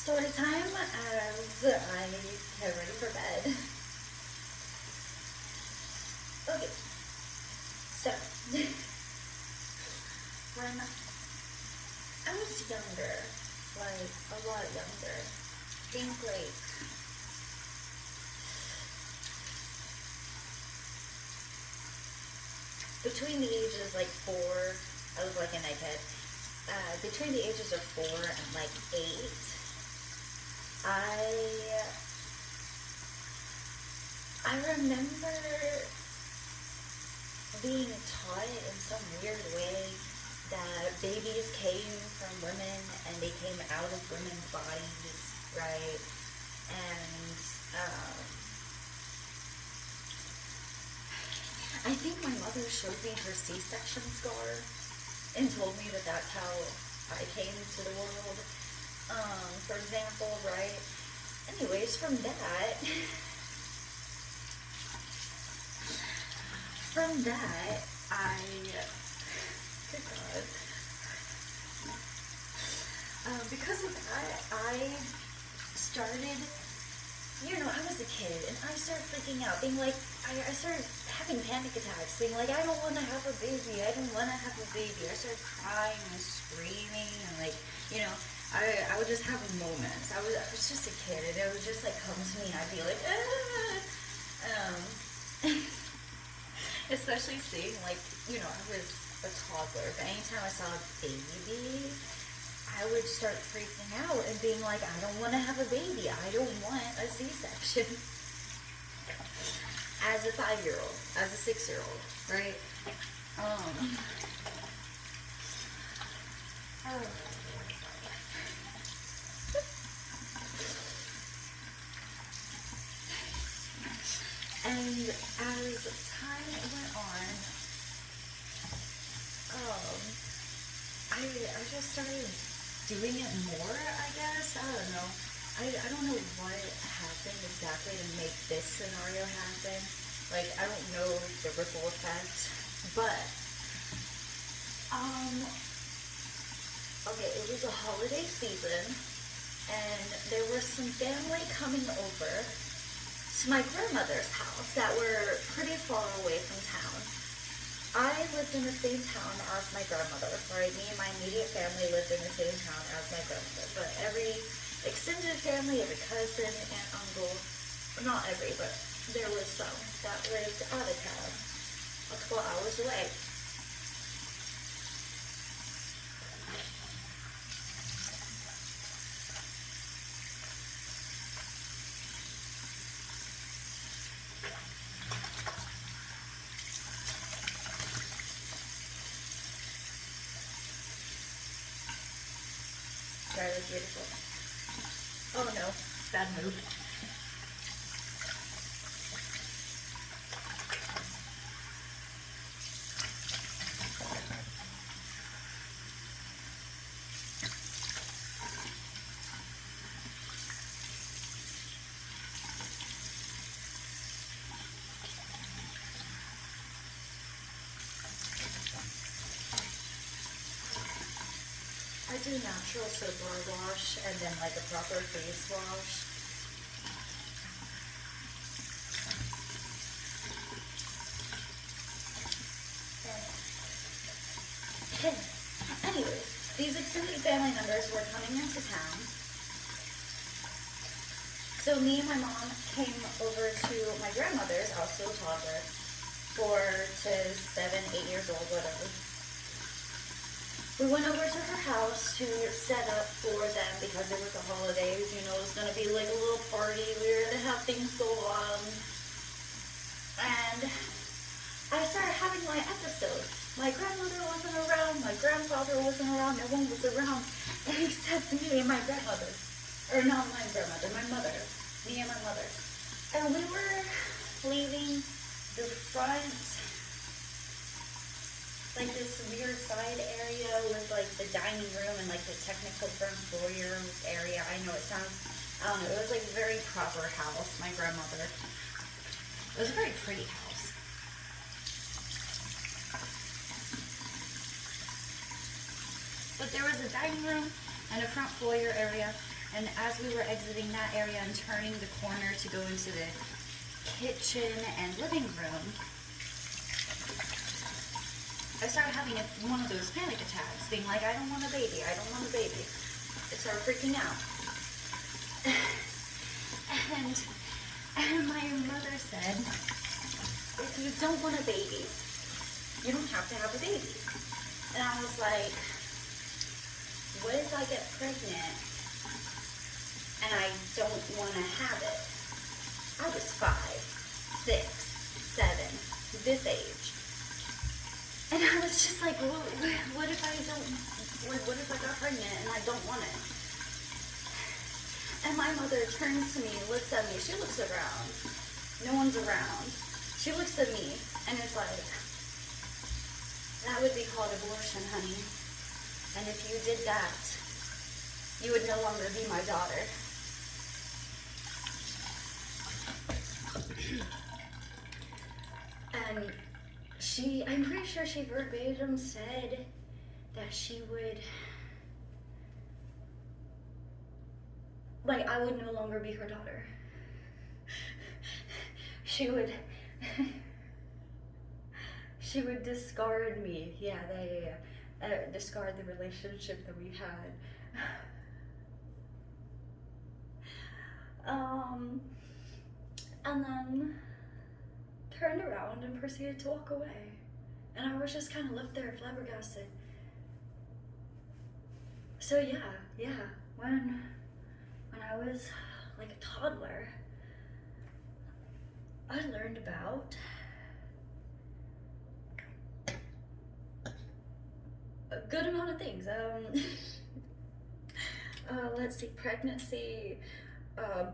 story time as I get ready for bed. Okay, so when I was younger, like a lot younger, think like between the ages like 4, I was like an egghead. Between the ages of 4 and like 8, I remember being taught in some weird way that babies came from women and they came out of women's bodies, right? And I think my mother showed me her C-section scar and told me that that's how I came to the world, for example, right? Anyways, from that, good God, because of that, I started, I was a kid, and I started freaking out, being like, I started having panic attacks, being like, I don't want to have a baby, I don't want to have a baby. I started crying and screaming, and like, I would just have moments. I was just a kid, and it would just like come to me, and I'd be like, ah! Especially seeing like, I was a toddler, but anytime I saw a baby, I would start freaking out and being like, I don't want to have a baby. I don't want a C-section. As a 5-year-old, as a 6-year-old, right? And as time went on, I just started doing it more, I guess. I don't know. I don't know what happened exactly to make this scenario happen. Like, I don't know the ripple effect. But, okay, it was a holiday season, and there was some family coming over to my grandmother's house that were pretty far away from town. I lived in the same town as my grandmother, right? Me and my immediate family lived in the same town as my grandmother. But every extended family, every cousin and uncle, not every, but there was some that lived out of town, a couple hours away. Dry look beautiful. Oh no, bad move. I do natural soap bar wash and then like a proper face wash. Anyways, these extended family members were coming into town. So me and my mom came over to my grandmother's, also a toddler, 4 to 7, 8 years old, whatever. We went over to her house to set up for them because it was the holidays, it was going to be like a little party, we were going to have things go on. And I started having my episode. My grandmother wasn't around, my grandfather wasn't around, no one was around except me and my grandmother. Or not my grandmother, my mother. Me and my mother. And we were leaving the front, like this weird side area with like the dining room and like the technical front foyer area. I know it sounds, I don't know, it was like a very proper house, my grandmother. It was a very pretty house. But there was a dining room and a front foyer area, And as we were exiting that area and turning the corner to go into the kitchen and living room, I started having one of those panic attacks, being like, I don't want a baby, I don't want a baby. I started freaking out. And my mother said, if you don't want a baby, you don't have to have a baby. And I was like, what if I get pregnant and I don't want to have it? I was 5, 6, 7, this age. And I was just like, well, what if I don't, what if I got pregnant and I don't want it? And my mother turns to me, looks at me, she looks around. No one's around. She looks at me and is like, that would be called abortion, honey. And if you did that, you would no longer be my daughter. And I'm pretty sure she verbatim said that she would, like, I would no longer be her daughter. She would discard me. Yeah, discard the relationship that we had. And then turned around and proceeded to walk away. And I was just kind of left there flabbergasted. So yeah, when I was like a toddler, I learned about a good amount of things. Let's see, pregnancy,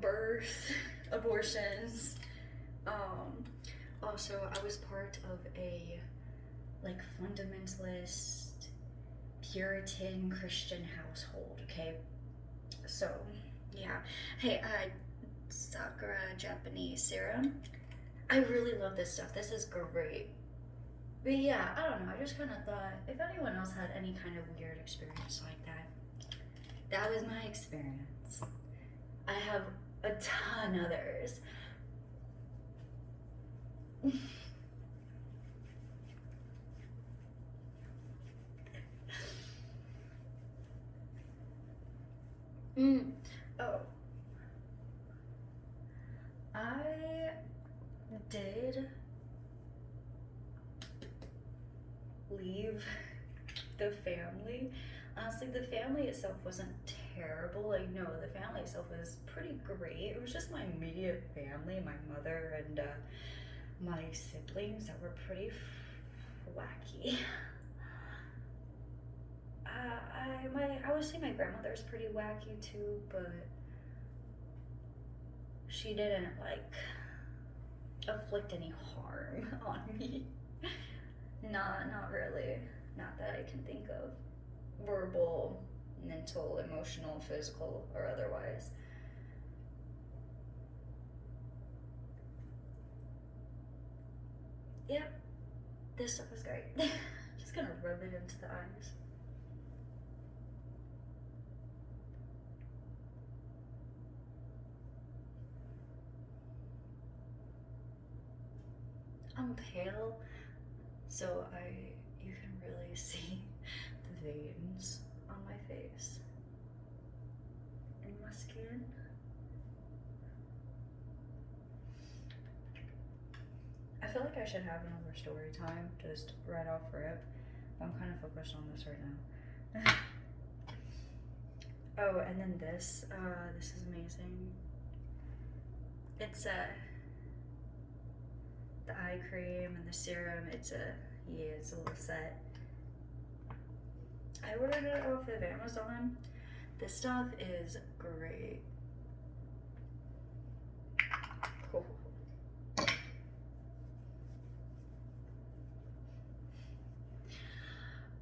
birth, abortions. Also, I was part of a like fundamentalist Puritan Christian household, okay? So, yeah. Hey, Sakura Japanese serum. I really love this stuff. This is great. But yeah, I don't know. I just kind of thought if anyone else had any kind of weird experience like that, that was my experience. I have a ton others. Oh. I did leave the family. Honestly, the family itself wasn't terrible. Like, no, the family itself was pretty great. It was just my immediate family, my mother and my siblings that were pretty wacky. I would say my grandmother's pretty wacky too, but she didn't like afflict any harm on me. Not really. Not that I can think of. Verbal, mental, emotional, physical, or otherwise. Yep, this stuff is great. Just gonna rub it into the eyes. I'm pale, so you can really see the veins on my face and my skin. I feel like I should have another story time, just right off rip. I'm kind of focused on this right now. Oh, and then this is amazing. It's the eye cream and the serum. It's a little set. I ordered it off of Amazon. This stuff is great. Cool.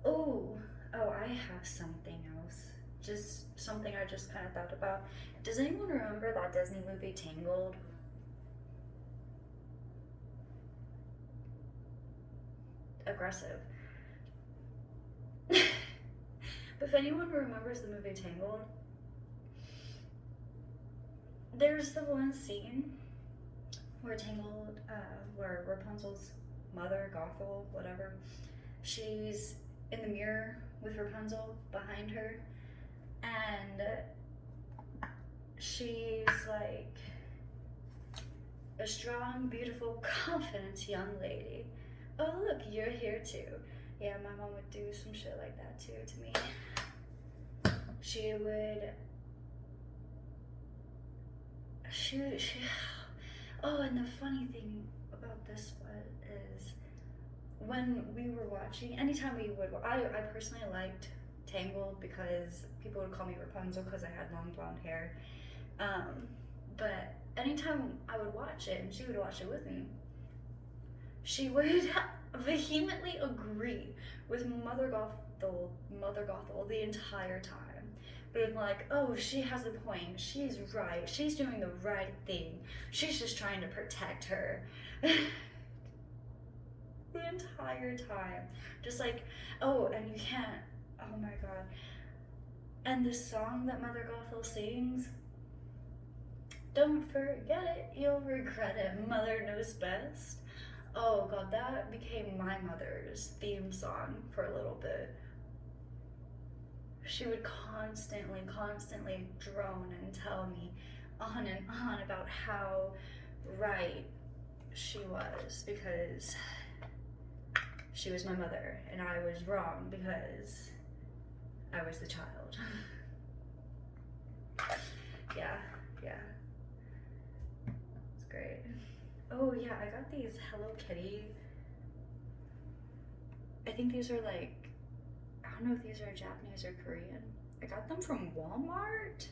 Oh, I have something else. Just something I just kind of thought about. Does anyone remember that Disney movie Tangled? Aggressive. But if anyone remembers the movie Tangled, there's the one scene where where Rapunzel's mother, Gothel, whatever, she's in the mirror with Rapunzel behind her, and she's like a strong, beautiful, confident young lady. Oh, look, you're here too. Yeah, my mom would do some shit like that too to me. She would. Oh, and the funny thing about this is when we were watching, anytime we would, I personally liked Tangled because people would call me Rapunzel because I had long blonde hair. But anytime I would watch it and she would watch it with me, she would vehemently agree with Mother Gothel the entire time. Being like, oh, she has a point, she's right, she's doing the right thing, she's just trying to protect her. The entire time. Just like, oh, and you can't, oh my god. And the song that Mother Gothel sings, don't forget it, you'll regret it, Mother knows best. Oh god, that became my mother's theme song for a little bit. She would constantly drone and tell me on and on about how right she was because she was my mother and I was wrong because I was the child. Yeah. It's great. Oh yeah, I got these Hello Kitty. I think these are like, I don't know if these are Japanese or Korean. I got them from Walmart.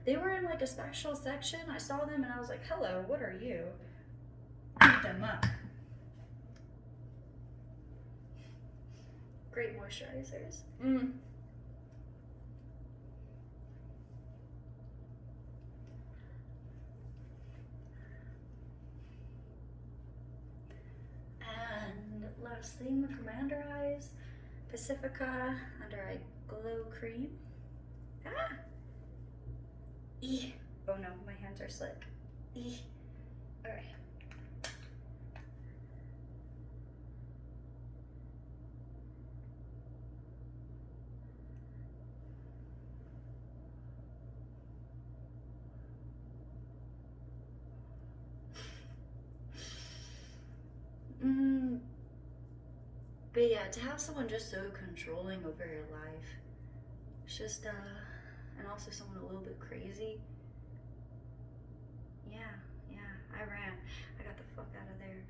They were in like a special section. I saw them and I was like, hello, what are you? Pick them up. Great moisturizers. And last thing for my under eyes, Pacifica Under Eye Glow Cream. Ah! Oh no, my hands are slick. Alright. But yeah, to have someone just so controlling over your life, it's just, and also someone a little bit crazy. Yeah, I ran. I got the fuck out of there.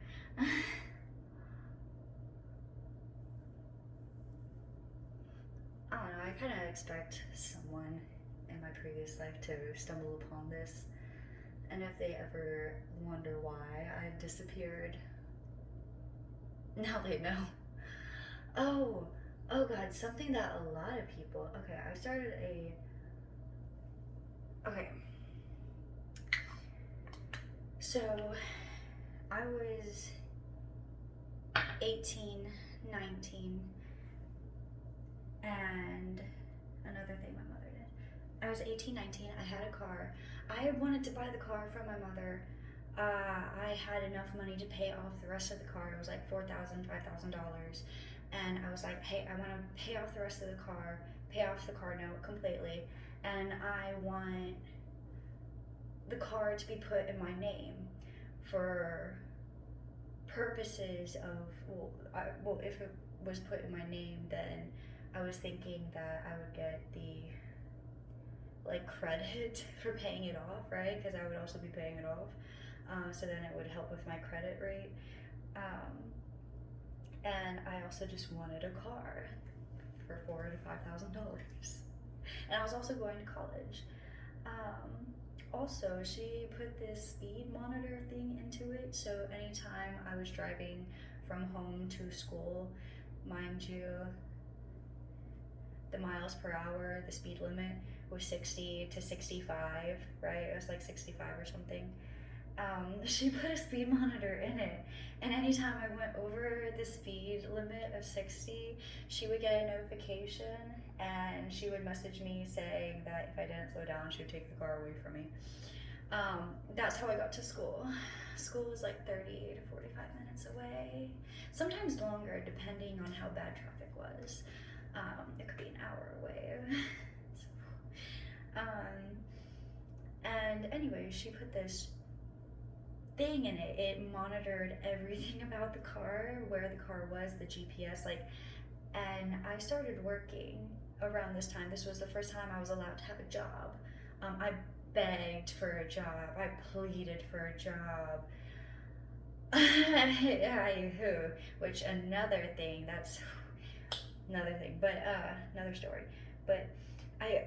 I don't know, I kind of expect someone in my previous life to stumble upon this, and if they ever wonder why I disappeared, now they know. Oh god, something that a lot of people, okay, I started okay, so I was 18, 19, and another thing my mother did. I was 18, 19, I had a car. I wanted to buy the car from my mother. I had enough money to pay off the rest of the car. It was like $4,000, $5,000. And I was like, hey, I want to pay off the rest of the car, pay off the car note completely, and I want the car to be put in my name for purposes of, well, if it was put in my name, then I was thinking that I would get the like credit for paying it off, right? Because I would also be paying it off, so then it would help with my credit rate. And I also just wanted a car for $4,000 to $5,000, and I was also going to college. Also, she put this speed monitor thing into it, so anytime I was driving from home to school, mind you, the miles per hour, the speed limit was 60 to 65, right? It was like 65 or something. She put a speed monitor in it, and anytime I went over the speed limit of 60, she would get a notification and she would message me saying that if I didn't slow down, she would take the car away from me. That's how I got to school. School was like 30 to 45 minutes away, sometimes longer depending on how bad traffic was. It could be an hour away. So, and anyway, she put this thing in it. It monitored everything about the car, where the car was, the GPS, like, and I started working around this time. This was the first time I was allowed to have a job. I begged for a job. I pleaded for a job. Which another thing, that's another thing, but another story. But I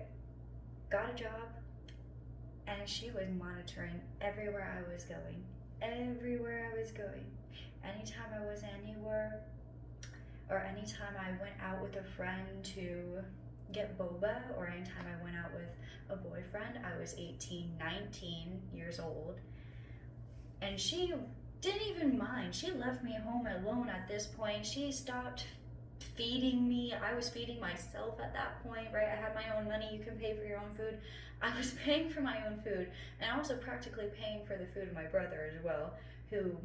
got a job, and she was monitoring everywhere I was going. Everywhere I was going. Anytime I was anywhere, or anytime I went out with a friend to get boba, or anytime I went out with a boyfriend, I was 18, 19 years old. And she didn't even mind. She left me home alone at this point. She stopped feeding me. I was feeding myself at that point, right? I had my own money. You can pay for your own food. I was paying for my own food, and also practically paying for the food of my brother as well, who,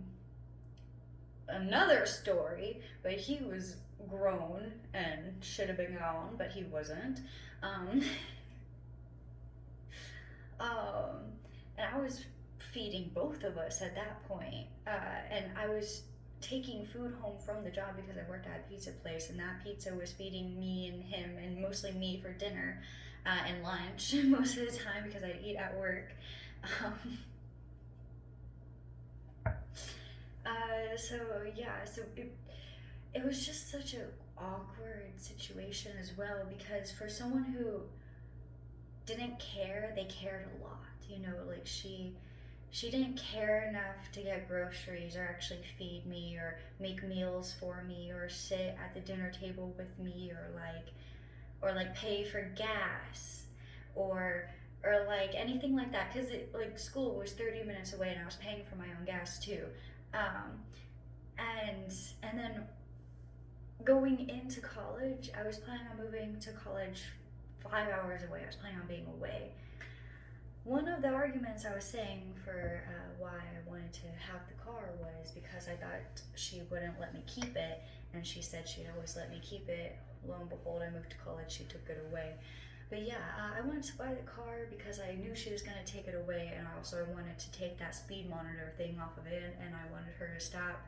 another story, but he was grown and should have been gone, but he wasn't. And I was feeding both of us at that point. And I was taking food home from the job because I worked at a pizza place, and that pizza was feeding me and him, and mostly me for dinner and lunch most of the time because I'd eat at work. So it was just such an awkward situation as well, because for someone who didn't care, they cared a lot. You know, like she didn't care enough to get groceries or actually feed me or make meals for me or sit at the dinner table with me or like pay for gas or like anything like that, because like school was 30 minutes away and I was paying for my own gas too. And then going into college, I was planning on moving to college 5 hours away. I was planning on being away. One of the arguments I was saying for why I wanted to have the car was because I thought she wouldn't let me keep it, and she said she'd always let me keep it. Lo and behold, I moved to college, she took it away. But yeah, I wanted to buy the car because I knew she was going to take it away, and also I wanted to take that speed monitor thing off of it, and I wanted her to stop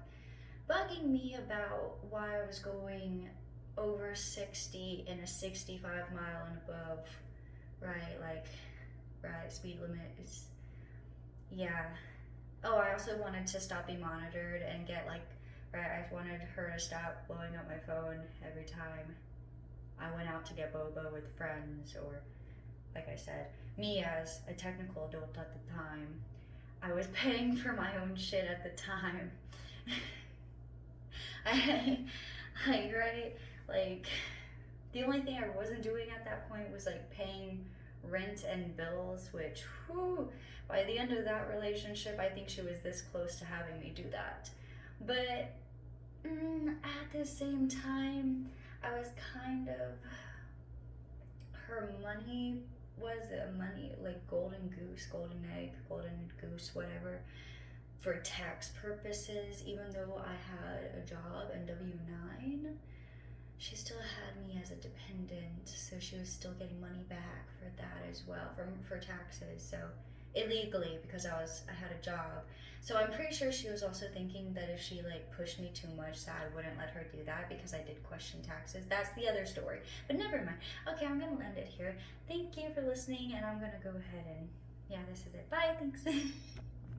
bugging me about why I was going over 60 in a 65 mile and above, right? Like, right, speed limit is, yeah. Oh, I also wanted to stop being monitored and get like, right, I wanted her to stop blowing up my phone every time I went out to get boba with friends, or like I said, me as a technical adult at the time, I was paying for my own shit at the time. Right? Like, the only thing I wasn't doing at that point was like paying rent and bills, which, whew, by the end of that relationship, I think she was this close to having me do that. But at the same time, I was kind of, her money was a money, like golden goose, golden egg, golden goose, whatever, for tax purposes. Even though I had a job and W-9, she still had me as a dependent, so she was still getting money back for that as well, for taxes. So illegally, because I had a job. So I'm pretty sure she was also thinking that if she like pushed me too much, that I wouldn't let her do that because I did question taxes. That's the other story. But never mind. Okay, I'm gonna end it here. Thank you for listening, and I'm gonna go ahead and, yeah, this is it. Bye. Thanks.